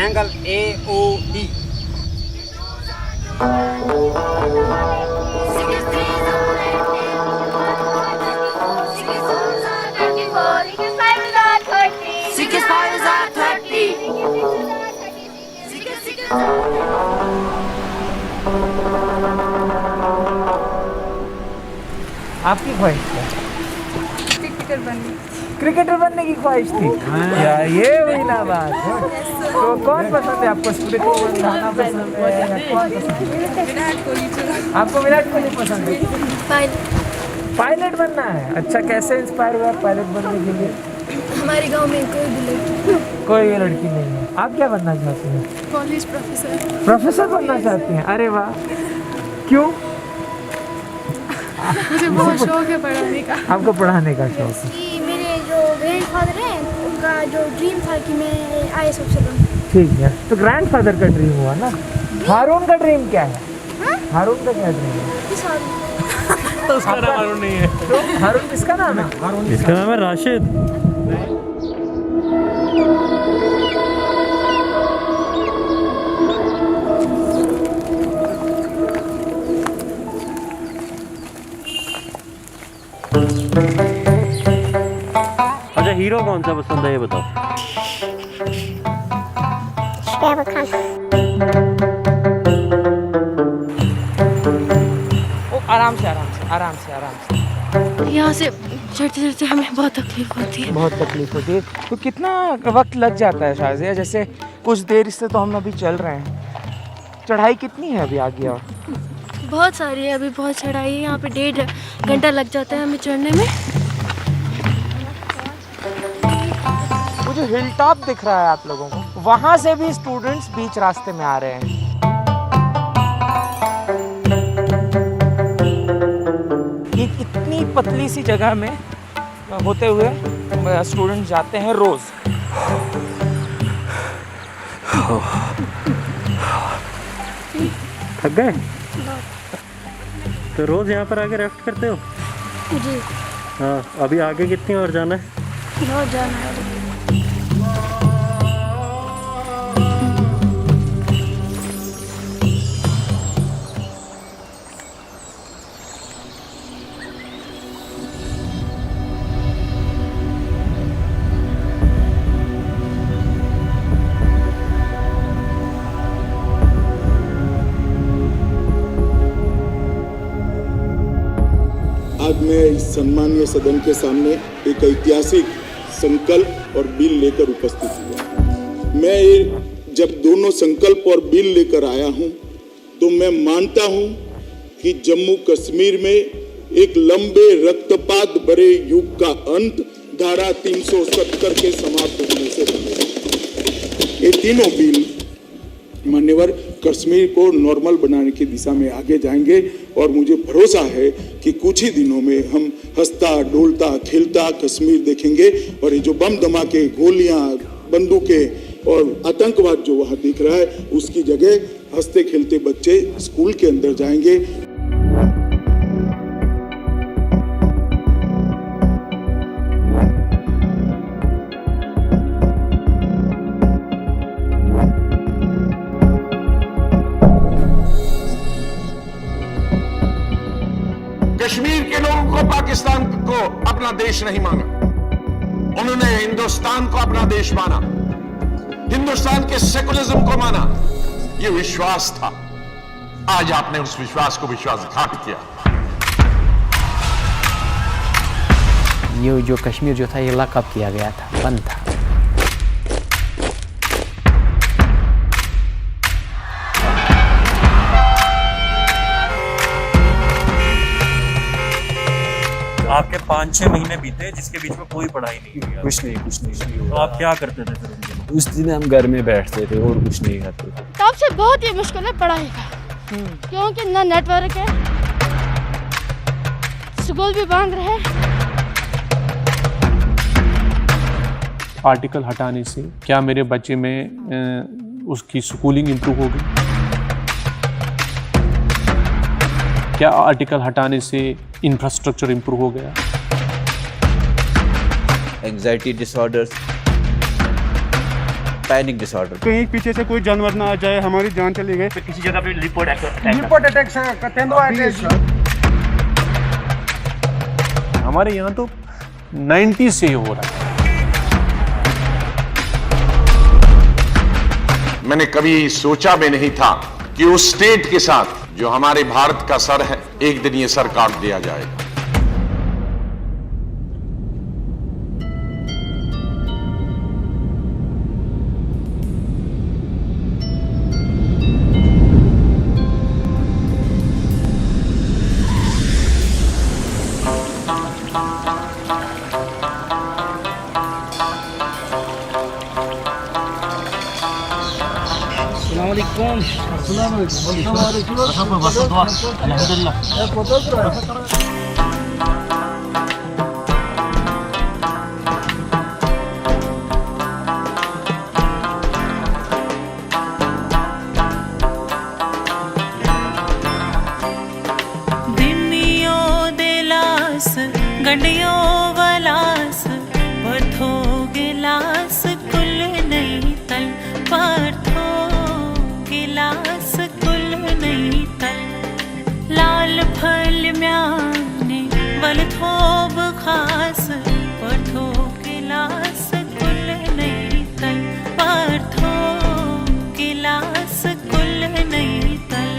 Angle AOD. आपकी ख्वाहिश क्या? क्रिकेटर बनने की ख्वाहिश थी यार, ये हुई ना बात। तो कौन पसंद है आपको? स्मृति मंदाना पसंद है या कौन पसंद है? आपको विराट कोहली पसंद है? पायलट बनना है। अच्छा, कैसे इंस्पायर हुआ पायलट बनने के लिए? हमारे गांव में कोई लड़की नहीं है। आप क्या बनना चाहती हैं? College professor. प्रोफेसर बनना चाहती हैं? अरे वाह, क्यों? मुझे बहुत शौक है पढ़ाने का। आपको पढ़ाने का शौक है? मेरे जो ग्रैंडफादर हैं उनका जो ड्रीम था कि मैं IAS ऑफिसर बनूं। ठीक है, तो ग्रैंडफादर का ड्रीम हुआ ना। हारून का ड्रीम क्या है? हारून का क्या ड्रीम है? तो उसका नाम हारून नहीं है। तो हारून किसका नाम है? इसका नाम है राशिद। अच्छा, हीरो कौन सा पसंद है ये बताओ। शाहरुख खान। आराम से आराम से आराम से आराम से। यहाँ से चढ़ते चढ़ते हमें बहुत तकलीफ होती है। बहुत तकलीफ होती है। तो कितना वक्त लग जाता है शाज़िया? जैसे कुछ देर से तो हम अभी चल रहे हैं, चढ़ाई कितनी है अभी आगे? और बहुत सारी है, अभी बहुत चढ़ाई है। यहाँ पे 1.5 घंटा लग जाता है हमें चढ़ने में। वो जो हिल टॉप दिख रहा है आप लोगों को, वहाँ से भी स्टूडेंट्स बीच रास्ते में आ रहे हैं। ये इतनी पतली सी जगह में होते हुए स्टूडेंट जाते हैं रोज। थक गए? तो रोज यहाँ पर आके रेस्ट करते हो? जी, हाँ। अभी आगे कितनी और जाना है? बहुत जाना है। आज मैं इस सम्मानीय सदन के सामने एक ऐतिहासिक संकल्प और बिल लेकर उपस्थित हुआ। मैं जब दोनों संकल्प और बिल लेकर आया हूं, तो मैं मानता हूं कि जम्मू कश्मीर में एक लंबे रक्तपात भरे युग का अंत धारा 370 के समाप्त होने से बनेगा। ये तीनों बिल मान्यवर कश्मीर को नॉर्मल बनाने की दिशा में आगे जाएंगे और मुझे भरोसा है कि कुछ ही दिनों में हम हंसता डोलता खेलता कश्मीर देखेंगे और ये जो बम धमाके, गोलियां, बंदूकें और आतंकवाद जो वहां दिख रहा है, उसकी जगह हंसते खेलते बच्चे स्कूल के अंदर जाएंगे। कश्मीर के लोगों को पाकिस्तान को अपना देश नहीं माना, उन्होंने हिंदुस्तान को अपना देश माना, हिंदुस्तान के सेकुलरिज्म को माना। ये विश्वास था। आज आपने उस विश्वास को विश्वासघात किया। ये जो कश्मीर जो था ये लकब किया गया था, बंद था। आपके 5-6 महीने बीते जिसके बीच में कोई पढ़ाई नहीं हुई। कुछ नहीं तो आप क्या करते थे फिर उन दिनों? उस दिन हम घर में बैठते थे और कुछ नहीं करते थे। तब से बहुत ही मुश्किल है पढ़ाई का, क्योंकि ना नेटवर्क है, स्कूल भी बंद रहे। आर्टिकल हटाने से क्या मेरे बच्चे में उसकी स्कूलिंग इम्प्रूव होगी? क्या आर्टिकल हटाने से इंफ्रास्ट्रक्चर इम्प्रूव हो गया? Anxiety disorders, panic disorder. कहीं पीछे से कोई जानवर ना आ जाए, हमारी जान चली गई। किसी जगह पे रिपोर्ट अटैक हमारे यहाँ तो 90 से ही हो रहा है। मैंने कभी सोचा भी नहीं था कि उस स्टेट के साथ जो हमारे भारत का सर है, एक दिन ये सर काट दिया जाएगा। गंडियों वलास बर्थो गिलास कुल नहीं तल बर्थो गिलास कुल नहीं तल लाल फल म्याने वल थोब खास बर्थो गिलास कुल नहीं तल बर्थो गिलास कुल नहीं तल।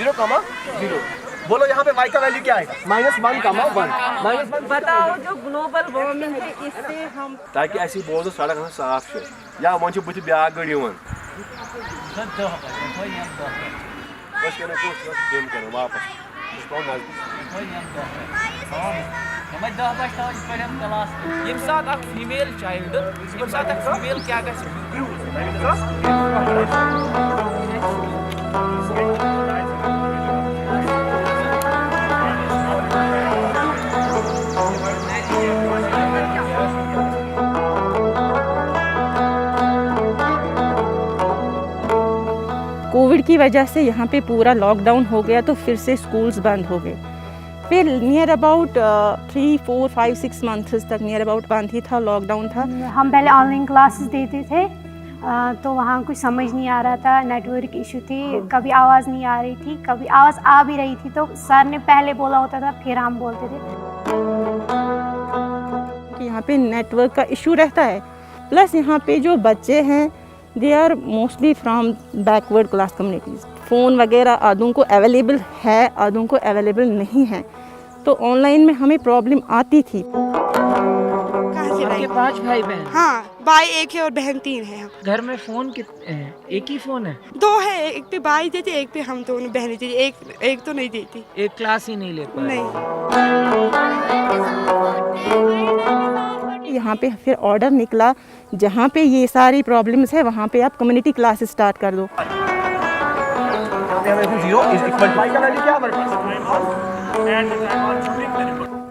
(0,0) बोलो यहाँ पे y का वैल्यू क्या आएगा? -1,1 बताओ जो ग्लोबल वार्मिंग है इससे हम ताकि ऐसी बोझ सड़क हम साफ है या मन बुत ब्या गड़ी वन वापस यम साथ अख फीमेल चाइल्ड यम साथ अख फीमेल क्या कोविड की वजह से यहाँ पे पूरा लॉकडाउन हो गया तो फिर से स्कूल्स बंद हो गए। फिर नियर अबाउट 3, 4, 5, 6 मंथ्स तक नियर अबाउट बंद ही था, लॉकडाउन था। हम पहले ऑनलाइन क्लासेस देते थे तो वहाँ कुछ समझ नहीं आ रहा था, नेटवर्क इशू थी, कभी आवाज़ नहीं आ रही थी, कभी आवाज़ आ भी रही थी तो सर ने पहले बोला होता था फिर हम बोलते थे। कि यहाँ पे नेटवर्क का इशू रहता है, प्लस यहाँ पे जो बच्चे हैं they are mostly from backward class communities. Phone वगैरह आधों को अवेलेबल है, आधों को अवेलेबल नहीं है, तो ऑनलाइन में हमें प्रॉब्लम आती थी। आपके 5 भाई बहन? हाँ, भाई 1 है और बहन 3 है। घर में फ़ोन कितने हैं? एक ही फ़ोन है? 2 है, एक पे भाई देती, एक पे हम दोनों बहनें देती, एक तो नहीं देती। एक क्लास ही नहीं ले पा रही? नहीं। यहाँ पे फिर ऑर्डर निकला, जहाँ पे ये सारी प्रॉब्लम्स है वहाँ पे आप कम्युनिटी क्लासेस स्टार्ट कर दो।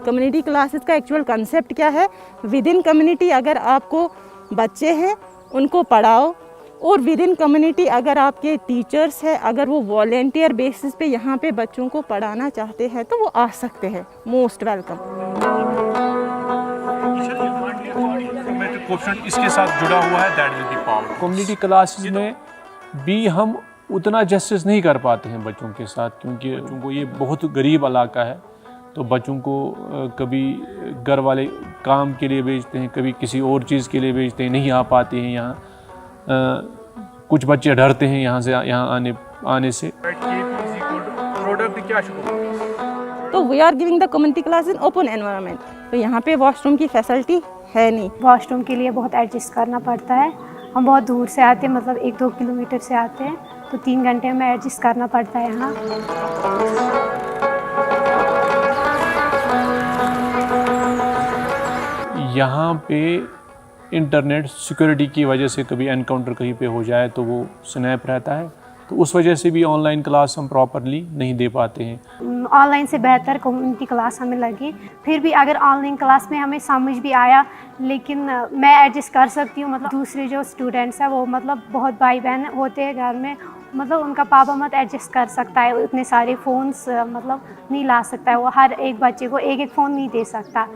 कम्युनिटी क्लासेस का एक्चुअल कंसेप्ट क्या है? विद इन कम्युनिटी अगर आपको बच्चे हैं उनको पढ़ाओ, और विद इन कम्युनिटी अगर आपके टीचर्स हैं, अगर वो वॉलेंटियर बेसिस पे यहाँ पे बच्चों को पढ़ाना चाहते हैं तो वो आ सकते हैं। Most welcome. इसके साथ जुड़ा हुआ है, that will be power. Community classes में भी हम उतना जस्टिस नहीं कर पाते हैं बच्चों के साथ, क्योंकि उनको ये बहुत गरीब इलाका है, तो बच्चों को कभी घर वाले काम के लिए भेजते हैं, कभी किसी और चीज़ के लिए भेजते हैं, नहीं आ पाते हैं यहाँ, कुछ बच्चे डरते हैं यहाँ से आने से। प्रोडक्ट क्या तो we are giving the community class in open environment, तो यहाँ पे वॉशरूम की फैसिलिटी है नहीं। वॉशरूम के लिए बहुत एडजस्ट करना पड़ता है। हम बहुत दूर से आते हैं, मतलब 1-2 किलोमीटर से आते हैं, तो 3 घंटे में एडजस्ट करना पड़ता है यहाँ। यहाँ पे इंटरनेट सिक्योरिटी की वजह से कभी एनकाउंटर कहीं पे हो जाए तो वो स्नैप रहता है, तो उस वजह से भी ऑनलाइन क्लास हम प्रॉपरली नहीं दे पाते हैं। ऑनलाइन से बेहतर कम्युनिटी क्लास हमें लगी। फिर भी अगर ऑनलाइन क्लास में हमें समझ भी आया, लेकिन मैं एडजस्ट कर सकती हूँ। मतलब दूसरे जो स्टूडेंट्स हैं वो मतलब बहुत भाई बहन होते हैं घर में, मतलब उनका पापा मत एडजस्ट कर सकता है, इतने सारे फ़ोन्स मतलब नहीं ला सकता है, वो हर एक बच्चे को एक फ़ोन नहीं दे सकता।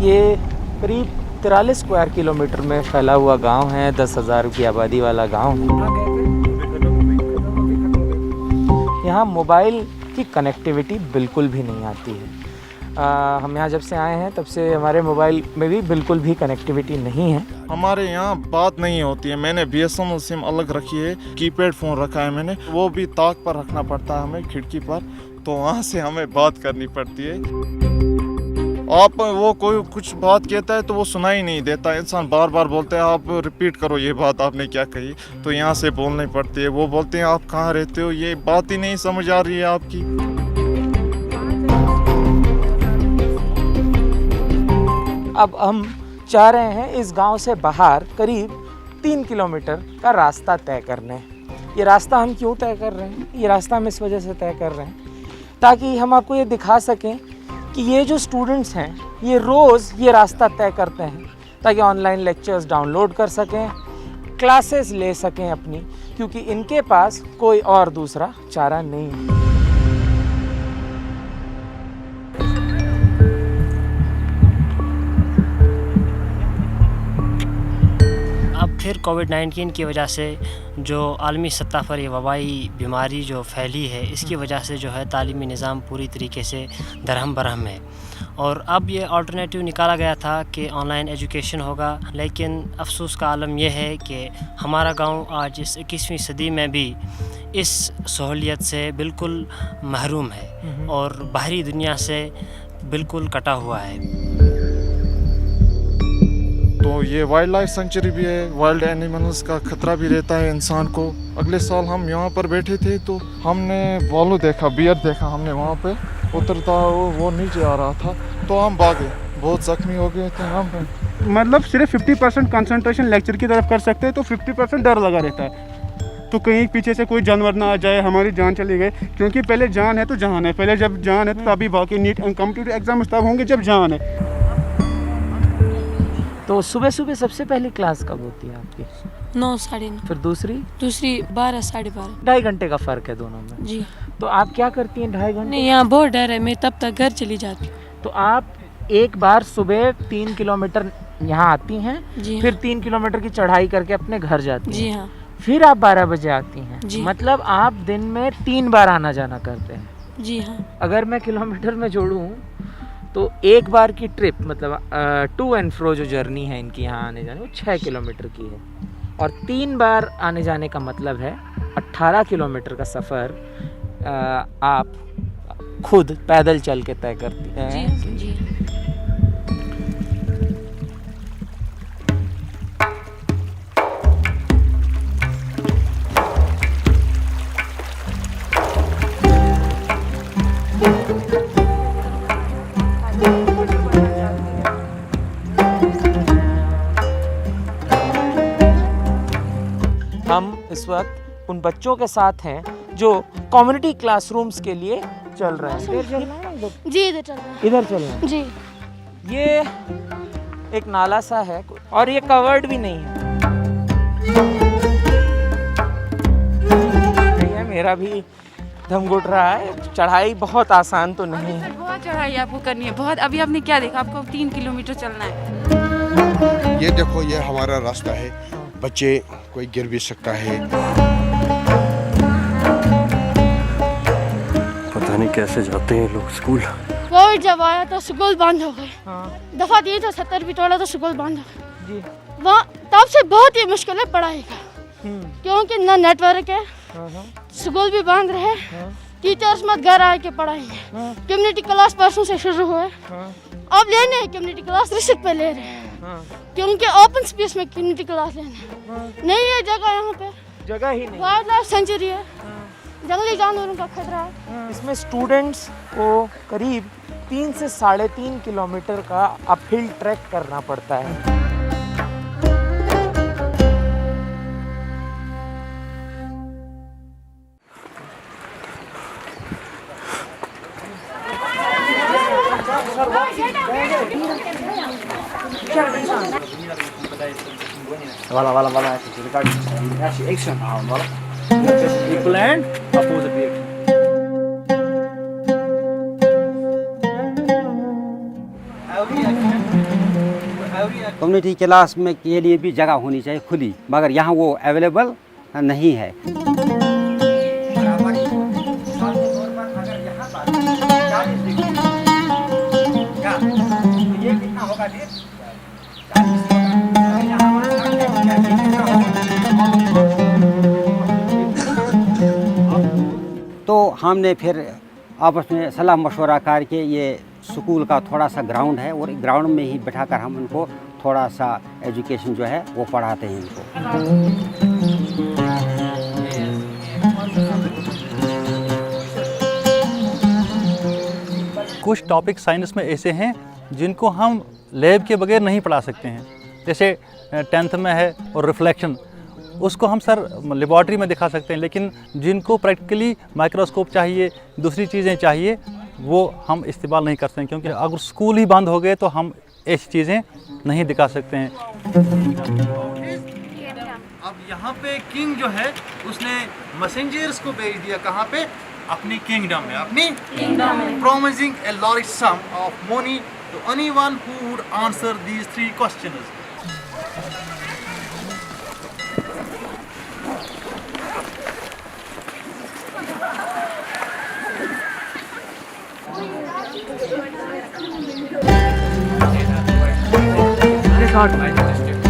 ये करीब 43 स्क्वायर किलोमीटर में फैला हुआ गांव है, 10,000 की आबादी वाला गांव है। यहाँ मोबाइल की कनेक्टिविटी बिल्कुल भी नहीं आती है। हम यहाँ जब से आए हैं तब से हमारे मोबाइल में भी बिल्कुल भी कनेक्टिविटी नहीं है। हमारे यहाँ बात नहीं होती है। मैंने BSNL सिम अलग रखी है, कीपैड फ़ोन रखा है मैंने, वो भी ताक पर रखना पड़ता है हमें, खिड़की पर, तो वहाँ से हमें बात करनी पड़ती है। आप वो कोई कुछ बात कहता है तो वो सुनाई नहीं देता, इंसान बार बार बोलते हैं आप रिपीट करो ये बात आपने क्या कही, तो यहाँ से बोलनी पड़ती है। वो बोलते हैं आप कहाँ रहते हो, ये बात ही नहीं समझ आ रही है आपकी। अब हम चाह रहे हैं इस गांव से बाहर करीब 3 किलोमीटर का रास्ता तय करने। ये रास्ता हम क्यों तय कर रहे हैं? ये रास्ता हम इस वजह से तय कर रहे हैं ताकि हम आपको ये दिखा सकें कि ये जो स्टूडेंट्स हैं ये रोज़ ये रास्ता तय करते हैं ताकि ऑनलाइन लेक्चर्स डाउनलोड कर सकें, क्लासेस ले सकें अपनी, क्योंकि इनके पास कोई और दूसरा चारा नहीं है। अब फिर कोविड-19 की वजह से जो आलमी सतह पर ये वबाई बीमारी जो फैली है, इसकी वजह से जो है तालीमी निज़ाम पूरी तरीके से दरहम बरहम है। और अब ये अल्टरनेटिव निकाला गया था कि ऑनलाइन एजुकेशन होगा, लेकिन अफसोस का आलम यह है कि हमारा गांव आज इस 21वीं सदी में भी इस सहूलियत से बिल्कुल महरूम है और बाहरी दुनिया से बिल्कुल कटा हुआ है। तो ये वाइल्ड लाइफ सेंचुरी भी है, वाइल्ड एनिमल्स का खतरा भी रहता है इंसान को। अगले साल हम यहाँ पर बैठे थे तो हमने भालू देखा, बियर देखा, हमने वहाँ पे उतरता वो नीचे आ रहा था तो हम भागे, बहुत जख्मी हो गए थे हम। मतलब सिर्फ 50% कंसंट्रेशन लेक्चर की तरफ कर सकते हैं तो 50% डर लगा रहता है, तो कहीं पीछे से कोई जानवर ना आ जाए, हमारी जान चली गई, क्योंकि पहले जान है तो जहान है, पहले जब जान है तो तभी बाकी नीट एंड कॉम्पिटिटिव एग्जाम तब होंगे जब जान है। तो सुबह सुबह सबसे पहली क्लास कब होती है आपकी? 9 साढ़े 9। फिर दूसरी 12 साढ़े 12। 2.5 घंटे का फ़र्क है दोनों में। जी। तो आप क्या करती हैं 2.5 घंटे? नहीं, यहाँ बहुत डर है, मैं तब तक घर चली जाती हूँ। तो आप एक बार सुबह 3 किलोमीटर यहाँ आती हैं, फिर 3 किलोमीटर की चढ़ाई करके अपने घर जाती हैं। जी हाँ। फिर आप 12 बजे आती हैं। जी। मतलब आप दिन में 3 बार आना जाना करते हैं। जी हाँ। अगर मैं किलोमीटर में जोड़ूँ तो एक बार की ट्रिप मतलब टू एंड फ्रो जो जर्नी है इनकी यहाँ आने जाने वो 6 किलोमीटर की है, और 3 बार आने जाने का मतलब है 18 किलोमीटर का सफ़र आप खुद पैदल चल के तय करती हैं। जी, जी। हम इस वक्त उन बच्चों के साथ हैं जो कम्युनिटी क्लासरूम्स के लिए चल रहे हैं। इधर चलना है? जी इधर चलना है। इधर चलना है? जी। ये एक नाला सा है और ये कवर्ड भी नहीं है। मेरा भी दम घुट रहा है। चढ़ाई बहुत आसान तो नहीं है। बहुत चढ़ाई आपको करनी है, बहुत। अभी आपने क्या देखा, आपको 3 किलोमीटर चलना है। ये देखो, ये हमारा रास्ता है, बच्चे कोई गिर भी सकता है। पता नहीं कैसे जाते हैं लोग स्कूल। कोविड जब आया तो स्कूल बंद हो गए। दफा दिए तो 70 भी तोड़ा तो स्कूल बंद हो गए। वहाँ तब से बहुत ही मुश्किल है पढ़ाई का, क्योंकि ना नेटवर्क है, स्कूल भी बंद रहे, टीचर्स मत घर आके पढ़ाएंगे। कम्युनिटी क्लास परसों से शुरू हुए, अब लेने हैं कम्युनिटी क्लास, रिसिप्ट पे ले रहे हैं, क्योंकि ओपन स्पेस में कम्युनिटी क्लास लेने नहीं है जगह, यहाँ पे जगह ही नहीं। वाइल्ड लाइफ सेंचुरी है, जंगली जानवरों का खतरा है। इसमें स्टूडेंट्स को करीब 3 से 3.5 किलोमीटर का अपहिल ट्रैक करना पड़ता है। वाला वाला वाला एक्शन वाला equal and opposite reaction. Community class में के लिए भी जगह होनी चाहिए खुली, मगर यहाँ वो अवेलेबल नहीं है। तो हमने फिर आपस में सलाह मशवरा करके ये स्कूल का थोड़ा सा ग्राउंड है और ग्राउंड में ही बैठाकर हम उनको थोड़ा सा एजुकेशन जो है वो पढ़ाते हैं इनको। कुछ टॉपिक साइंस में ऐसे हैं जिनको हम लैब के बगैर नहीं पढ़ा सकते हैं, जैसे 10th में है और रिफ्लेक्शन, उसको हम सर लेबॉर्ट्री में दिखा सकते हैं, लेकिन जिनको प्रैक्टिकली माइक्रोस्कोप चाहिए, दूसरी चीज़ें चाहिए, वो हम इस्तेमाल नहीं कर सकते, क्योंकि अगर स्कूल ही बंद हो गए तो हम ऐसी चीज़ें नहीं दिखा सकते हैं। अब यहाँ पे किंग जो है उसने मैसेंजर्स को भेज दिया, कहाँ पे? अपनी किंगडम में, अपनी promising a large sum of money to anyone who would answer these 3 questions.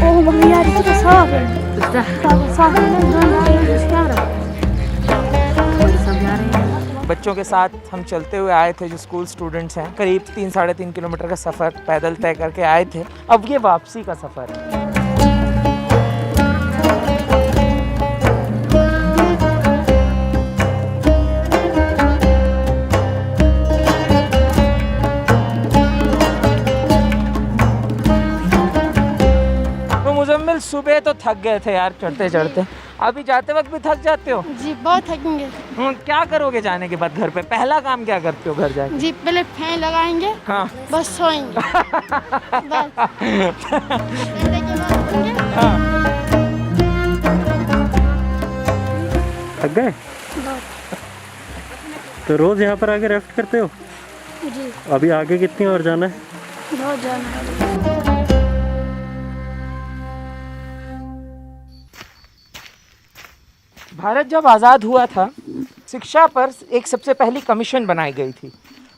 Oh mummy यार ये तो साफ है, साफ बच्चों के साथ हम चलते हुए आए थे, जो स्कूल स्टूडेंट्स हैं, करीब 3-3.5 किलोमीटर का सफ़र पैदल तय करके आए थे। अब ये वापसी का सफ़र है। मुजम्मिल सुबह तो थक गए थे यार चढ़ते चढ़ते, अभी जाते वक्त भी थक जाते हो? जी बहुत थकेंगे। क्या करोगे जाने के बाद घर पे? पहला काम क्या करते हो घर जाके? जी पहले फैन लगाएंगे, हाँ बस सोएंगे। बस थक गए? तो रोज यहाँ पर आके रेस्ट करते हो? जी। अभी आगे कितनी और जाना है? बहुत जाना है। भारत जब आज़ाद हुआ था, शिक्षा पर एक सबसे पहली कमीशन बनाई गई थी।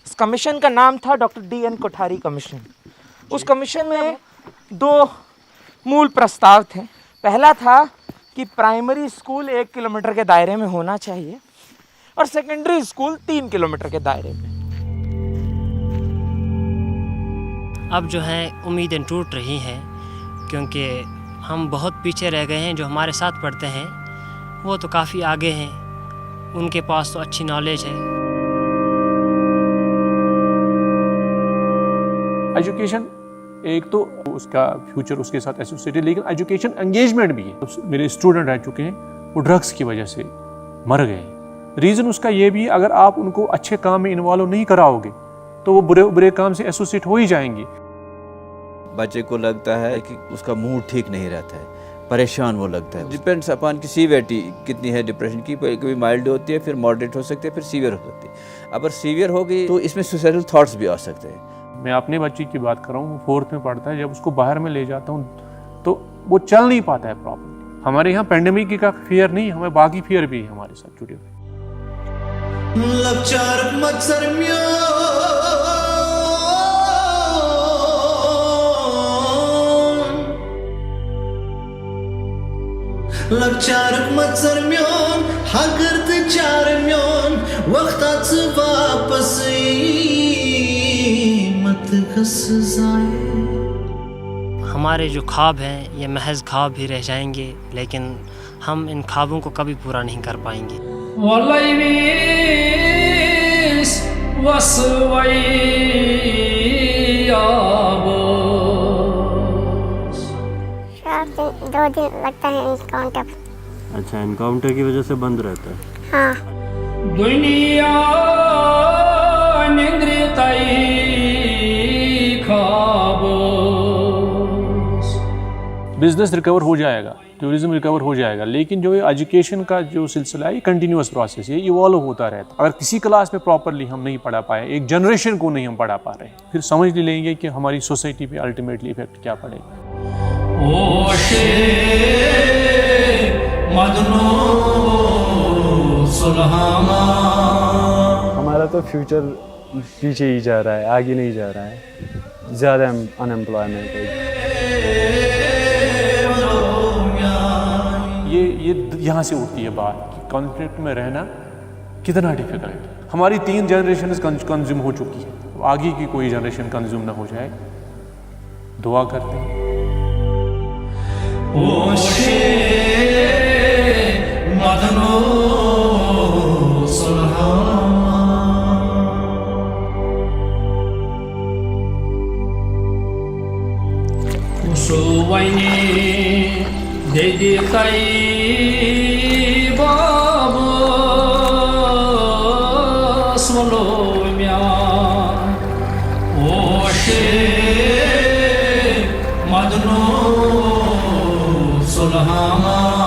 उस कमीशन का नाम था डॉक्टर D.N. कोठारी कमीशन। उस कमीशन में 2 मूल प्रस्ताव थे। पहला था कि प्राइमरी स्कूल 1 किलोमीटर के दायरे में होना चाहिए और सेकेंडरी स्कूल 3 किलोमीटर के दायरे में। अब जो है उम्मीदें टूट रही हैं, क्योंकि हम बहुत पीछे रह गए हैं। जो हमारे साथ पढ़ते हैं वो तो काफ़ी आगे हैं, उनके पास तो अच्छी नॉलेज है। एजुकेशन एक तो उसका फ्यूचर उसके साथ एसोसिएटेड, लेकिन एजुकेशन एंगेजमेंट भी है। तो मेरे स्टूडेंट रह चुके हैं वो ड्रग्स की वजह से मर गए। रीज़न उसका ये भी, अगर आप उनको अच्छे काम में इन्वॉल्व नहीं कराओगे तो वो बुरे बुरे काम से एसोसिएट हो ही जाएंगे। बच्चे को लगता है कि उसका मूड ठीक नहीं रहता है, परेशान वो लगता है। डिपेंड्स अपॉन की सीवियरिटी कितनी है डिप्रेशन की, कभी माइल्ड होती है, फिर मॉडरेट हो सकती है, फिर सीवियर हो सकती है। अगर सीवियर हो गई तो इसमें सुसाइडल थॉट्स भी आ सकते हैं। मैं अपने बच्चे की बात कर रहा हूँ, 4th में पढ़ता है। जब उसको बाहर में ले जाता हूँ तो वो चल नहीं पाता है प्रॉपर। हमारे यहाँ पेंडेमिक का फियर नहीं, हमें बाकी फियर भी है हमारे साथ जुड़े हुए। लगचारक मत्सर म्योन हगर्त चार म्योन वक्ताच वापस मत घस जाए। हमारे जो ख्वाब हैं ये महज ख्वाब ही रह जाएंगे, लेकिन हम इन ख्वाबों को कभी पूरा नहीं कर पाएंगे। दो दिन लगता है इनकाउंटर। अच्छा, इनकाउंटर की वजह से बंद रहता है। हाँ। दुनिया बिजनेस रिकवर हो जाएगा, टूरिज्म रिकवर हो जाएगा, लेकिन जो ये एजुकेशन का जो सिलसिला है ये कंटिन्यूअस प्रोसेस है, इवॉल्व होता रहता है। अगर किसी क्लास में प्रॉपरली हम नहीं पढ़ा पाए, एक जनरेशन को नहीं हम पढ़ा पा रहे, फिर समझ लेंगे कि हमारी सोसाइटी पे अल्टीमेटली इफेक्ट क्या पड़ेगा। हमारा तो फ्यूचर पीछे ही जा रहा है, आगे नहीं जा रहा है, ज़्यादा अनएम्प्लॉयमेंट है। ये यहाँ से उठती है बात कि कॉन्फ्लिक्ट में रहना कितना डिफिकल्ट है। हमारी 3 जनरेशन कंज्यूम हो चुकी है, तो आगे की कोई जनरेशन कंज्यूम ना हो जाए, दुआ करते हैं। Madno Sulhama